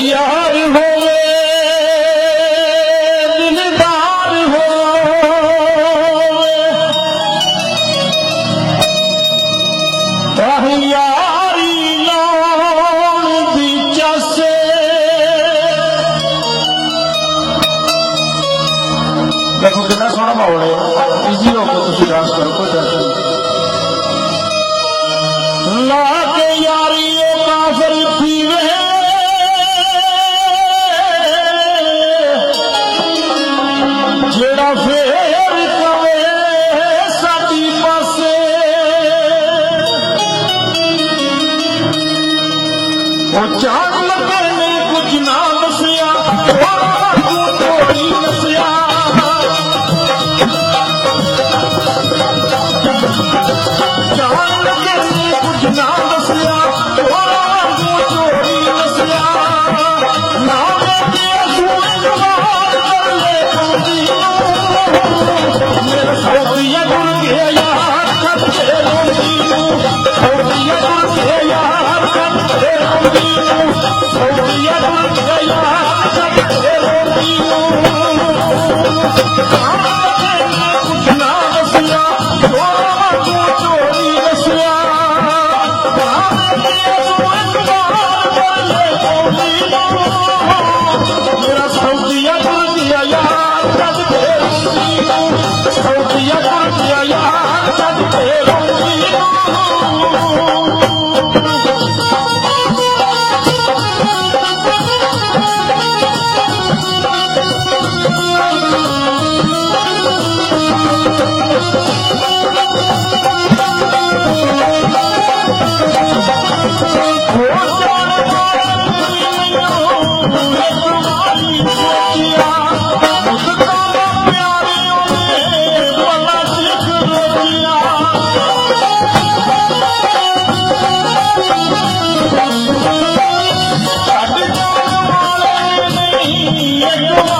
यार होवे दिलदार होवे यारी लाउण दी चासे देखो कितना सोहना माहौल है इजी हो के तुम डांस करो कोई टेंशन नहीं ला के यारी ओ काफिर पीवे ਜਿਹੜਾ ਫੇਰ ਕਵੇ ਸਾਡੀ ਪਾਸੇ ਉਹ ਜਾਣ ਲੱਗੇ ਨੇ ਕੁਝ ਨਾ ਦੱਸਿਆ ਤੂੰ ਕੋਈ ਨਸਿਆ ਜਾਣ ਲੱਗੇ ਨੇ ਕੁਝ ਨਾ ਦੱਸਿਆ ਤੂੰ ਚੋਰੀ ਨਸਿਆ ਨਾ ਵੇਖੇ ਸੂਏ ਜਵਾਨ ਕਰ ਲੈ ਸੌਦੀਆ ਗੁਰ ਗਿਆ ਯਾਰ ਕੱਢੇ ਰੋਂਦੀ ਨੂੰ ਸੌਦੀਆ ਗੁਰ ਗਿਆ ਯਾਰ ਕੱਢੇ ਰੋਂਦੀ ਨੂੰ ਸੌਦੀਆ ਗੁਰ ਗਿਆ ਯਾਰ ਕੱਢੇ ਰੋਂਦੀ ਨੂੰ ਕੁਝ ਨਾ ਦੱਸਿਆ ਤੂੰ ਚੋਰੀ ਦੱਸਿਆ ਮੇਰਾ ਸੌਦੀਆ ਗੁਰ ਗਿਆ ਯਾਰ ਕੱਢੇ ਸੌਦੀਆ ਗੁਰ ਗਿਆ ਯਾਰ ਕੱਢੇ ਰੋਂਦੀ Go